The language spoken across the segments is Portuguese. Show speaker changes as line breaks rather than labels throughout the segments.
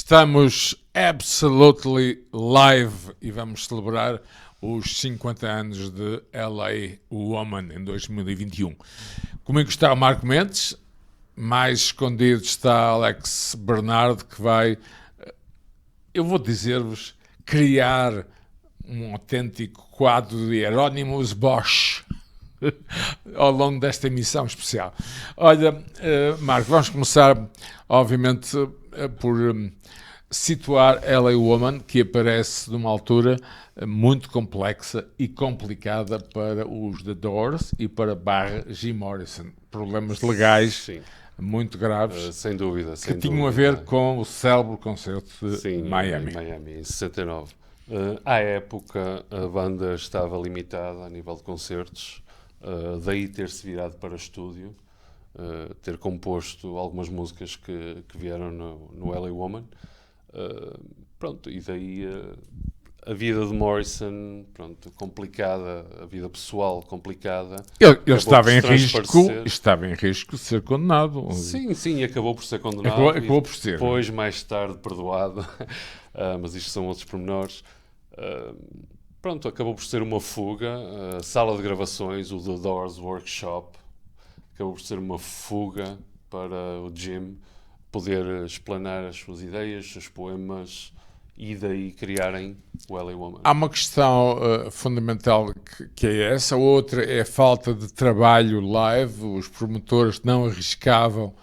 Estamos absolutely live e vamos celebrar os 50 anos de LA Woman em 2021. Comigo está o Marco Mendes, mais escondido está Alex Bernardo, que vai, eu vou dizer-vos, criar um autêntico quadro de Hieronymus Bosch ao longo desta emissão especial. Olha, Marco, vamos começar, obviamente, por situar LA Woman, que aparece numa altura muito complexa e complicada para os The Doors e para Jim Morrison. Problemas legais, sim, muito graves,
sem dúvida,
que tinham a ver com o célebre concerto de
sim,
Miami.
Em 69. À época, a banda estava limitada a nível de concertos, daí ter-se virado para estúdio, ter composto algumas músicas que vieram no LA Woman. Pronto, e daí a vida de Morrison, pronto, complicada, a vida pessoal complicada.
Ele estava em risco de ser condenado.
Sim, acabou por ser condenado.
Acabou por ser.
Depois, mais tarde, perdoado. Mas isto são outros pormenores. Pronto, acabou por ser uma fuga. A sala de gravações, o The Doors Workshop, acabou por ser uma fuga para o Jim poder explanar as suas ideias, os seus poemas e daí criarem o LA Woman.
Há uma questão fundamental que é essa, outra é a falta de trabalho live, os promotores não arriscavam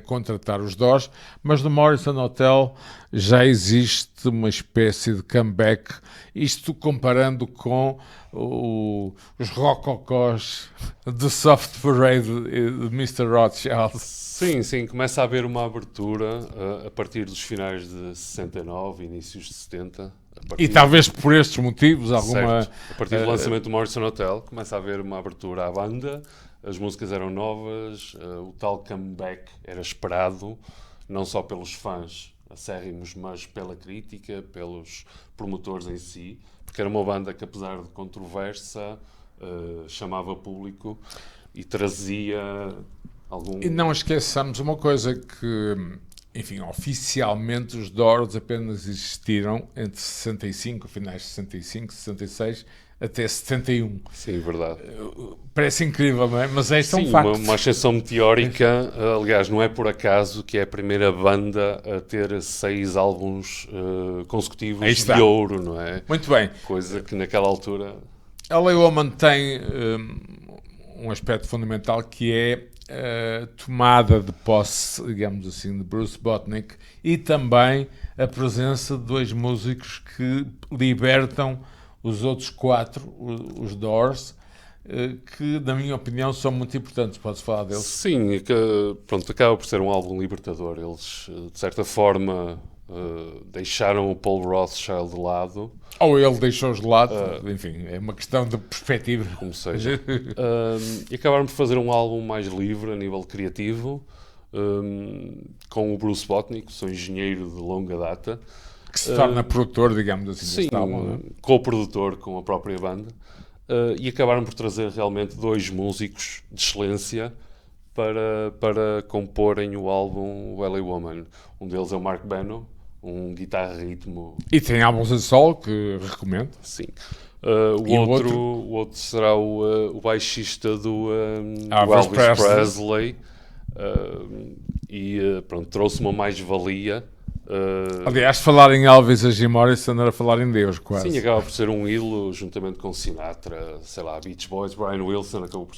contratar os Doors, mas no Morrison Hotel já existe uma espécie de comeback, isto comparando com os rococós de Soft Parade de Mr. Rothschild.
Sim, começa a haver uma abertura a partir dos finais de 69, inícios de 70.
E talvez por estes motivos, alguma...
Certo. A partir do lançamento do Morrison Hotel, começa a haver uma abertura à banda, as músicas eram novas, o tal comeback era esperado, não só pelos fãs acérrimos, mas pela crítica, pelos promotores em si, porque era uma banda que, apesar de controversa, chamava público e trazia algum...
E não esqueçamos uma coisa que, enfim, oficialmente os Doors apenas existiram entre 65, finais de 65, 66, até 71.
Sim, verdade.
Parece incrível, não é? Mas é um
facto. Uma ascensão meteórica. Aliás, não é por acaso que é a primeira banda a ter 6 álbuns consecutivos de ouro, não é?
Muito bem.
Coisa que naquela altura...
LA Woman tem um aspecto fundamental que é a tomada de posse, digamos assim, de Bruce Botnick e também a presença de 2 músicos que libertam os outros 4, os Doors, que, na minha opinião, são muito importantes. Podes falar deles?
Sim, pronto, acaba por ser um álbum libertador. Eles, de certa forma, deixaram o Paul Rothschild de lado.
Ou ele deixou-os de lado, enfim, é uma questão de perspectiva.
Como seja. E acabaram por fazer um álbum mais livre a nível criativo, com o Bruce Botnick, seu engenheiro de longa data.
Que se torna produtor, digamos assim,
sim,
deste álbum.
Co-produtor com a própria banda. E acabaram por trazer realmente 2 músicos de excelência para comporem o álbum o LA Woman. Um deles é o Mark Beno, um guitarra-ritmo...
E tem álbuns a solo que recomendo.
Sim. O outro será o baixista do Elvis Presley. Pronto, trouxe uma mais-valia.
Aliás, falar em Elvis e Jim Morrison era falar em Deus, quase.
Sim, acaba por ser um hilo, juntamente com Sinatra, sei lá, Beach Boys, Brian Wilson, acabou por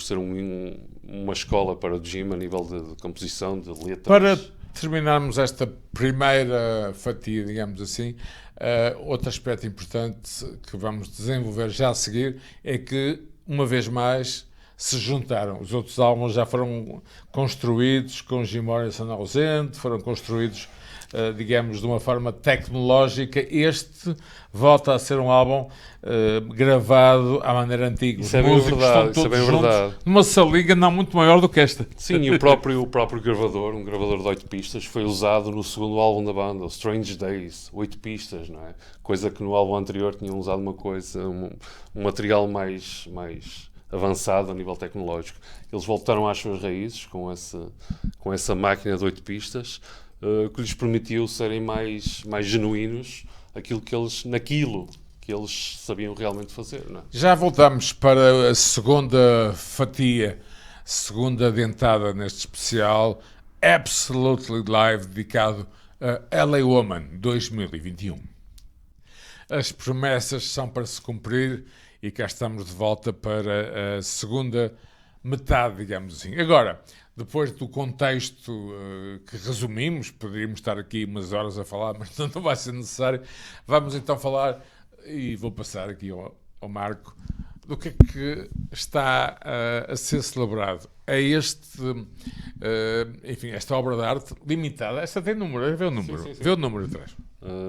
ser uma escola para o Jim a nível de composição, de letras.
Para terminarmos esta primeira fatia, digamos assim, outro aspecto importante que vamos desenvolver já a seguir é que, uma vez mais, se juntaram. Os outros álbuns já foram construídos com Jim Morrison ausente, foram construídos, digamos, de uma forma tecnológica. Este volta a ser um álbum gravado à maneira antiga.
Isso é bem verdade,
estão todos juntos numa salinha não muito maior do que esta.
Sim, e o próprio gravador, um gravador de 8 pistas, foi usado no segundo álbum da banda, o Strange Days, 8 pistas, não é? Coisa que no álbum anterior tinham usado uma coisa, um material mais avançado a nível tecnológico. Eles voltaram às suas raízes com essa máquina de 8 pistas, que lhes permitiu serem mais genuínos naquilo que eles sabiam realmente fazer. Não é?
Já voltamos para a segunda fatia, segunda dentada neste especial Absolutely Live, dedicado a LA Woman 2021. As promessas são para se cumprir e cá estamos de volta para a segunda metade, digamos assim. Agora, depois do contexto que resumimos, poderíamos estar aqui umas horas a falar, mas não vai ser necessário. Vamos então falar, e vou passar aqui ao Marco, do que é que está a ser celebrado. É enfim, esta obra de arte limitada. Esta tem número, vê o número,
Sim.
vê o número atrás.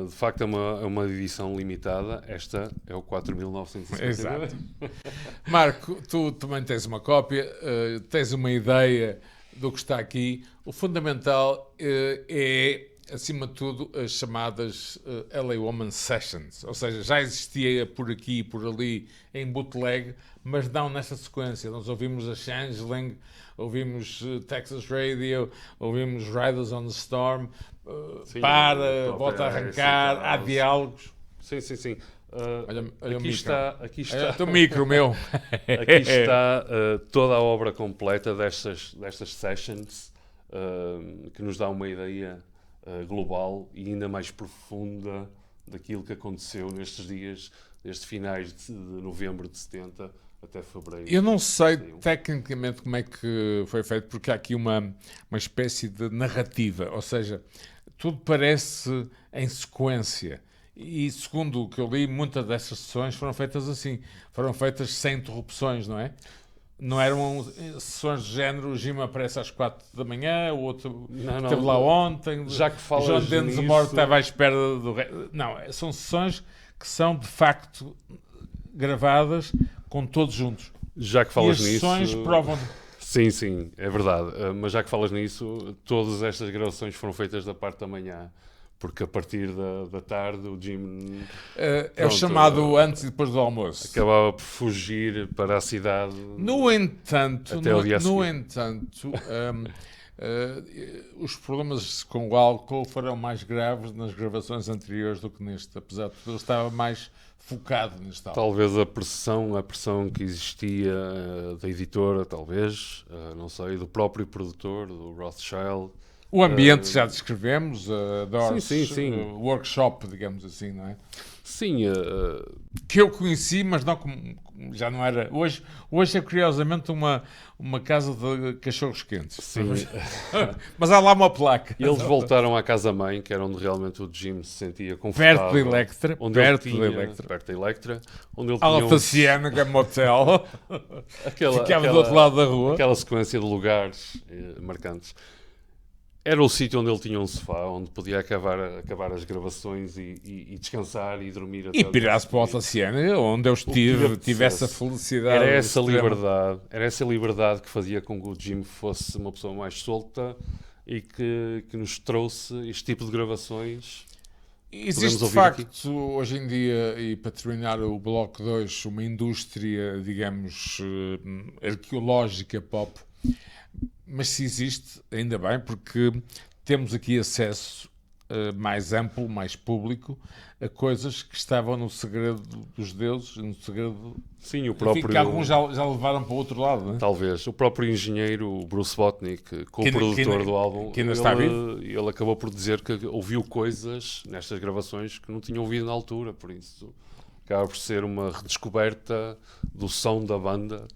De facto, é uma edição limitada. Esta é o 4.950.
Exato. Marco, tu também tens uma cópia, tens uma ideia do que está aqui. O fundamental é, acima de tudo, as chamadas LA Woman Sessions. Ou seja, já existia por aqui e por ali em bootleg, mas não nesta sequência. Nós ouvimos a Changeling, ouvimos Texas Radio, ouvimos Riders on the Storm,
Sim,
volta a arrancar, há diálogos.
Sim.
Olha
aqui está
o teu micro, meu.
Aqui está toda a obra completa destas sessions, que nos dá uma ideia global e ainda mais profunda daquilo que aconteceu nestes dias, desde finais de novembro de 70 até fevereiro.
Eu não sei tecnicamente como é que foi feito, porque há aqui uma espécie de narrativa, ou seja, tudo parece em sequência. E segundo o que eu li, muitas dessas sessões foram feitas assim, foram feitas sem interrupções, não é? Não eram sessões de género, o Jim aparece às 4 da manhã, o outro esteve lá ontem,
já que falas
John Dennis
nisso...
estava à espera do... Não, são sessões que são de facto gravadas com todos juntos.
Já que falas
e as
nisso...
sessões provam...
Sim, é verdade. Mas já que falas nisso, todas estas gravações foram feitas da parte da manhã. Porque a partir da tarde o Jim...
é o chamado antes e depois do almoço.
Acabava por fugir para a cidade.
No entanto,
até o dia
os problemas com o álcool foram mais graves nas gravações anteriores do que neste. Apesar de tudo, ele estava mais focado neste álbum.
Talvez a pressão que existia da editora, talvez, não sei, do próprio produtor, do Rothschild.
O ambiente já descrevemos, Doors
sim.
Workshop, digamos assim, não é?
Sim.
Que eu conheci, mas não já não era... Hoje é curiosamente uma casa de cachorros quentes.
Sim.
Mas há lá uma placa.
Eles voltaram à casa-mãe, que era onde realmente o Jim se sentia confortável.
Perto da Electra.
Perto da Electra. Onde ele tinha
Alta Ciénaga Motel. Ficava do outro lado da rua.
Aquela sequência de lugares marcantes. Era o sítio onde ele tinha um sofá, onde podia acabar as gravações e descansar e dormir.
E pirar-se para a Alta Ciénaga, onde eu tive essa felicidade.
Era essa liberdade que fazia com que o Jim fosse uma pessoa mais solta e que nos trouxe este tipo de gravações.
Existe de facto hoje em dia, e para terminar o bloco 2, uma indústria, digamos, arqueológica pop. Mas se existe, ainda bem, porque temos aqui acesso mais amplo, mais público, a coisas que estavam no segredo dos deuses, no segredo...
Sim, o próprio...
Enfim, que alguns já levaram para o outro lado, não é?
Talvez. O próprio engenheiro Bruce Botnick, co-produtor do álbum,
que ainda está vivo?
Ele acabou por dizer que ouviu coisas nestas gravações que não tinha ouvido na altura, por isso acaba por ser uma redescoberta do som da banda...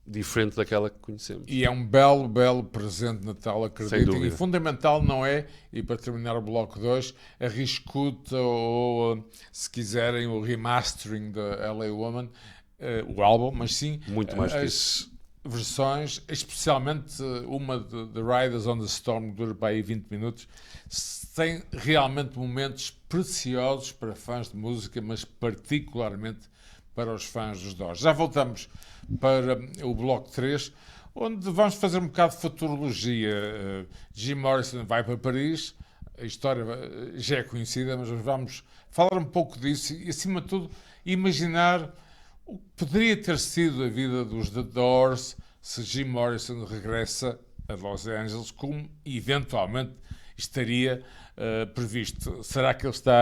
diferente daquela que conhecemos.
E é um belo presente de Natal, acredito. E fundamental não é, e para terminar o bloco 2, a reescuta ou, se quiserem, o remastering da LA Woman, o álbum, mas sim
muito mais
as versões, especialmente uma de Riders on the Storm, que dura para aí 20 minutos, tem realmente momentos preciosos para fãs de música, mas particularmente para os fãs dos Doors. Já voltamos para o bloco 3, onde vamos fazer um bocado de futurologia. Jim Morrison vai para Paris, a história já é conhecida, mas vamos falar um pouco disso e, acima de tudo, imaginar o que poderia ter sido a vida dos The Doors se Jim Morrison regressa a Los Angeles, como eventualmente estaria previsto. Será que ele está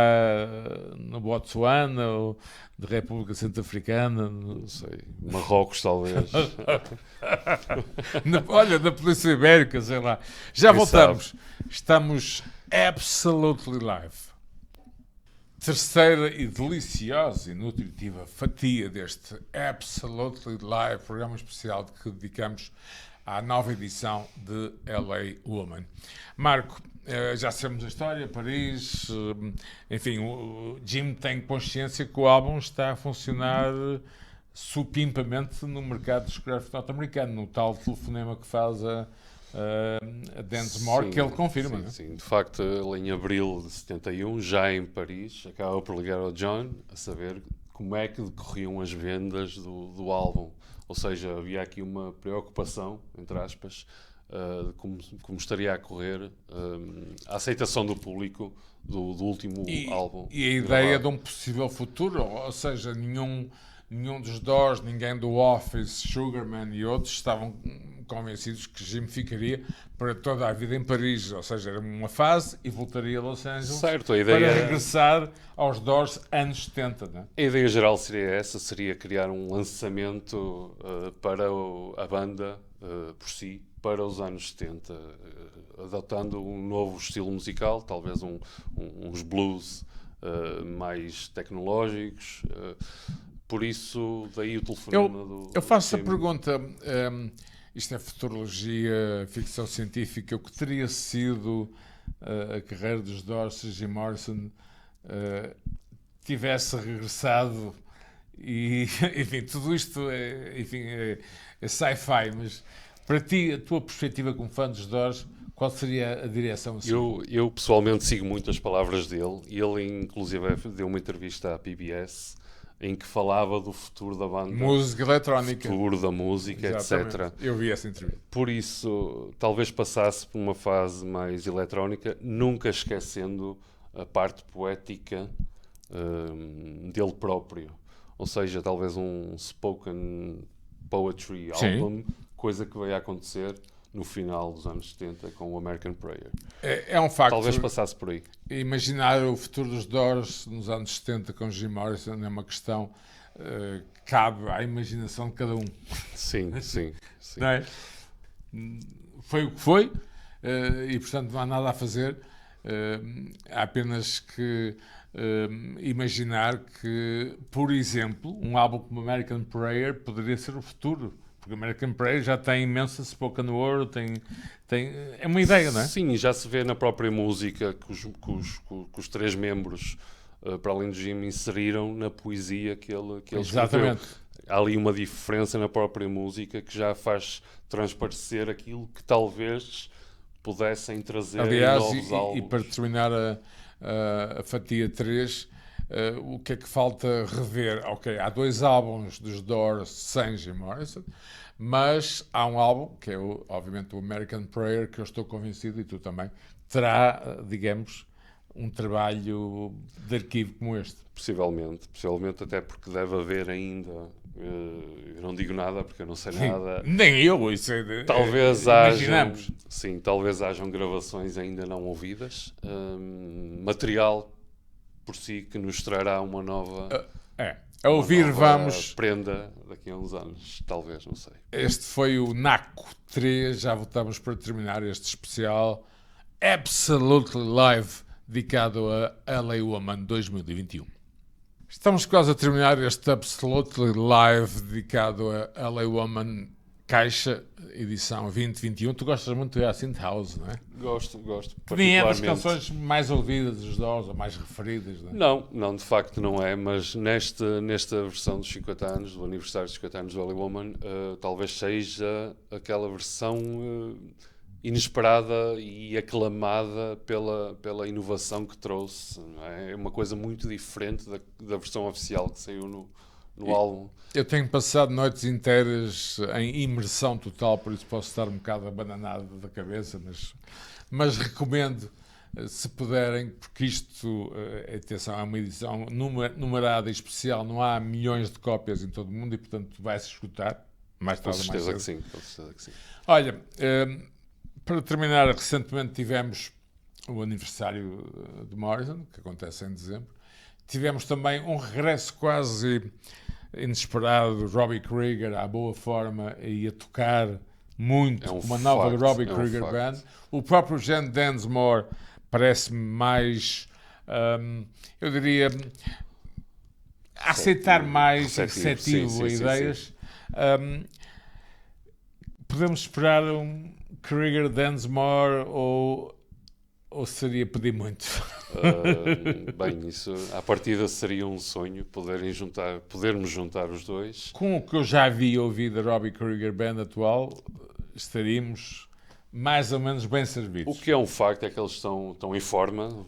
no Botsuana ou de República Centro-Africana?
Não sei. Marrocos, talvez.
Olha, da Polícia Ibérica, sei lá. Já
Quem
voltamos.
sabe?
Estamos absolutely live. Terceira e deliciosa e nutritiva fatia deste Absolutely Live, programa especial que dedicamos à nova edição de LA Woman. Marco, já sabemos a história, Paris, enfim, o Jim tem consciência que o álbum está a funcionar supimpamente no mercado discográfico norte-americano, no tal telefonema que faz a Densmore, que ele confirma.
Sim,
né?
sim. De facto, ele em abril de 71, já em Paris, acaba por ligar ao John a saber como é que decorriam as vendas do álbum. Ou seja, havia aqui uma preocupação, entre aspas, de como estaria a correr a aceitação do público do último álbum.
E a ideia de um possível futuro, ou seja, nenhum dos Doors, ninguém do Office, Sugarman e outros estavam convencidos que Jim ficaria para toda a vida em Paris, ou seja, era uma fase e voltaria a Los Angeles
certo, a ideia
para regressar aos Doors anos 70. Né?
A ideia geral seria essa, seria criar um lançamento para a banda por si, para os anos 70, adotando um novo estilo musical, talvez uns blues mais tecnológicos. Por isso, daí o telefonema do...
Eu faço a
Jim.
pergunta, isto é futurologia, ficção científica, o que teria sido a carreira dos Doors se Jim Morrison tivesse regressado e, enfim, tudo isto é sci-fi, mas para ti, a tua perspectiva como fã dos Doors, qual seria a direção? Assim?
Eu pessoalmente sigo muito as palavras dele, e ele inclusive deu uma entrevista à PBS em que falava do futuro da banda,
Música eletrónica,
futuro da música,
exatamente.
etc.
Eu vi essa entrevista.
Por isso, talvez passasse por uma fase mais eletrónica, nunca esquecendo a parte poética dele próprio. Ou seja, talvez um spoken poetry album, coisa que veio a acontecer no final dos anos 70 com o American Prayer.
É um facto.
Talvez passasse por aí.
Imaginar o futuro dos Doors nos anos 70 com Jim Morrison é uma questão que cabe à imaginação de cada um.
Sim, sim.
Não é? Foi o que foi e, portanto, não há nada a fazer. Há apenas que imaginar que, por exemplo, um álbum como American Prayer poderia ser o futuro. Porque American Prayer já tem imensa spoken word, é uma ideia, não é?
Sim, já se vê na própria música que os três membros, para além do Jim, inseriram na poesia que ele
Exatamente.
escreveu. Há ali uma diferença na própria música que já faz transparecer aquilo que talvez pudessem trazer
Aliás,
em novos álbuns.
E para terminar a fatia 3, o que é que falta rever? Ok, há 2 álbuns dos Doors sem Jim Morrison, mas há um álbum, que é obviamente o American Prayer, que eu estou convencido, e tu também, terá, digamos, um trabalho de arquivo como este.
Possivelmente, até porque deve haver ainda, eu não digo nada porque eu não sei nada.
Nem eu, isso
Talvez
imaginamos.
Talvez hajam gravações ainda não ouvidas, material por si que nos trará uma nova...
A ouvir, vamos...
prenda daqui a uns anos, talvez, não sei.
Este foi o NACO 3, já voltamos para terminar este especial Absolutely Live, dedicado a LA Woman 2021. Estamos quase a terminar este Absolutely Live, dedicado a LA Woman Caixa, edição 2021. Tu gostas muito de Acid House, não é?
Gosto.
Nem é das canções mais ouvidas dos Doors, ou mais referidas, não é?
Não, de facto não é, mas nesta versão dos 50 anos, do aniversário dos 50 anos do LA Woman, talvez seja aquela versão inesperada e aclamada pela inovação que trouxe. Não é? É uma coisa muito diferente da versão oficial que saiu no álbum.
Eu tenho passado noites inteiras em imersão total, por isso posso estar um bocado abananado da cabeça, mas recomendo se puderem, porque isto, atenção, é uma edição numerada e especial, não há milhões de cópias em todo o mundo e, portanto, vai-se escutar. Mais
Com
tarde ou mais
certeza
cedo.
que sim, com certeza que sim.
Olha, para terminar, recentemente tivemos o aniversário de Morrison, que acontece em dezembro. Tivemos também um regresso quase inesperado do Robbie Krieger à boa forma e a tocar muito, com uma nova Robbie Krieger Band. O próprio Gene Densmore parece-me mais, eu diria, a aceitar mais, receptivo a ideias. Podemos esperar um Krieger Densmore ou seria pedir muito?
Bem, isso à partida seria um sonho podermos juntar os dois.
Com o que eu já vi e ouvi da Robbie Krieger Band atual, estaríamos mais ou menos bem servidos.
O que é um facto é que eles estão em forma,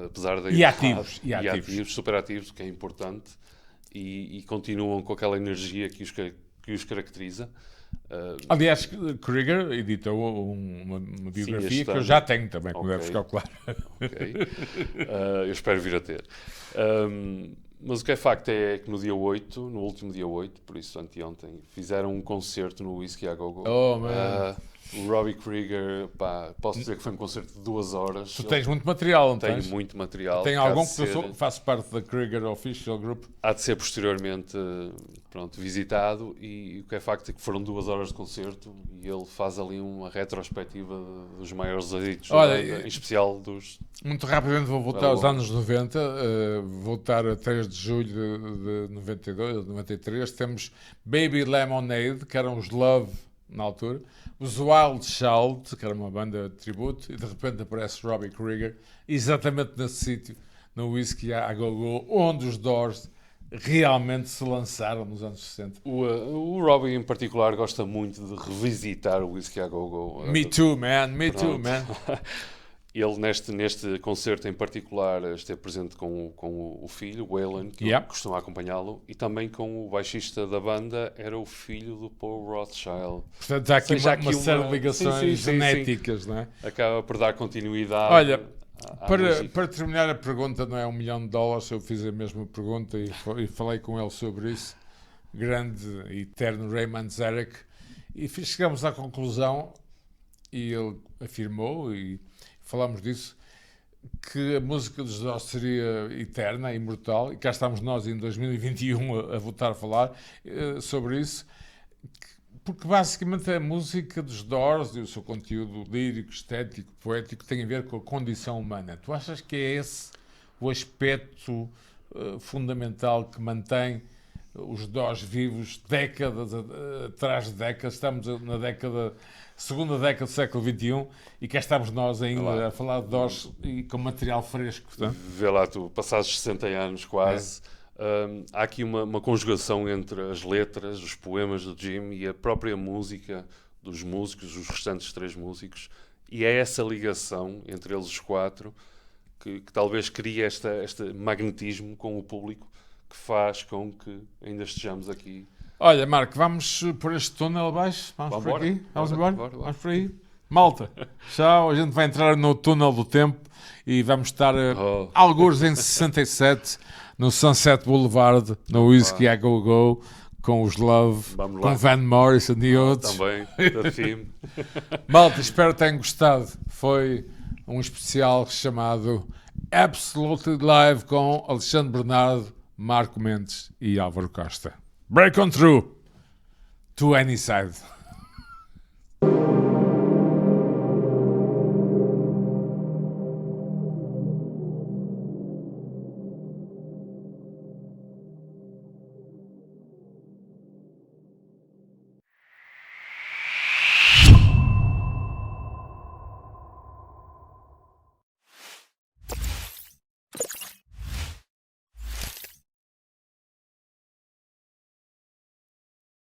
apesar da
E ativos.
super ativos, o que é importante, e continuam com aquela energia que os caracteriza.
Aliás, Krieger editou uma biografia que eu já tenho também, como deve ficar claro.
Ok. Eu espero vir a ter. Mas o que é facto é que no último dia 8, por isso anteontem, fizeram um concerto no Whisky a Go-Go.
Oh, man.
O Robbie Krieger, posso dizer que foi um concerto de 2 horas.
Tu tens muito material, não tens?
Tenho muito material.
Tenho algum que eu faço parte da Krieger Official Group.
Há de ser posteriormente visitado, e o que é facto é que foram 2 horas de concerto e ele faz ali uma retrospectiva dos maiores êxitos, em especial dos...
Muito rapidamente vou voltar aos anos 90, voltar a 3 de julho de 92, de 93, temos Baby Lemonade, que eram os Love na altura, os Wild Child, que era uma banda de tributo, e de repente aparece Robbie Krieger, exatamente nesse sítio, no Whisky a Go-Go, onde os Doors realmente se lançaram nos anos 60.
O Robbie, em particular, gosta muito de revisitar o Whisky a Go-Go.
Me too, man.
Ele, neste concerto em particular, esteve presente com o filho, o Waylon, que costuma acompanhá-lo, e também com o baixista da banda, era o filho do Paul Rothschild.
Portanto, há aqui uma série de ligações genéticas, não é?
Acaba por dar continuidade.
Olha, para terminar a pergunta, não é $1 milhão, eu fiz a mesma pergunta e falei com ele sobre isso, grande e eterno Ray Manzarek, e chegamos à conclusão, e ele afirmou, e falámos disso, que a música dos Doors seria eterna, imortal, e cá estamos nós em 2021 a voltar a falar sobre isso, porque basicamente a música dos Doors e o seu conteúdo lírico, estético, poético tem a ver com a condição humana. Tu achas que é esse o aspecto fundamental que mantém os Doors vivos décadas atrás de décadas? Estamos na segunda década do século XXI e cá estamos nós ainda a falar de Doors e com material fresco. Portanto.
Vê lá tu, passados 60 anos quase, há aqui uma conjugação entre as letras, os poemas do Jim e a própria música dos músicos, os restantes 3 músicos, e é essa ligação entre eles os 4 que talvez crie este magnetismo com o público que faz com que ainda estejamos aqui.
Olha, Marco, vamos por este túnel abaixo? Vamos por aqui? Vamos embora? Vamos por aí? Malta, tchau. A gente vai entrar no túnel do tempo e vamos estar algures em 67 no Sunset Boulevard, no Whisky a Go-Go, com os Love, com Van Morrison e outros.
Também, da FIM.
Malta, espero que tenham gostado. Foi um especial chamado Absolutely Live com Alexandre Bernardo, Marco Mendes e Álvaro Costa. Break on through to any side.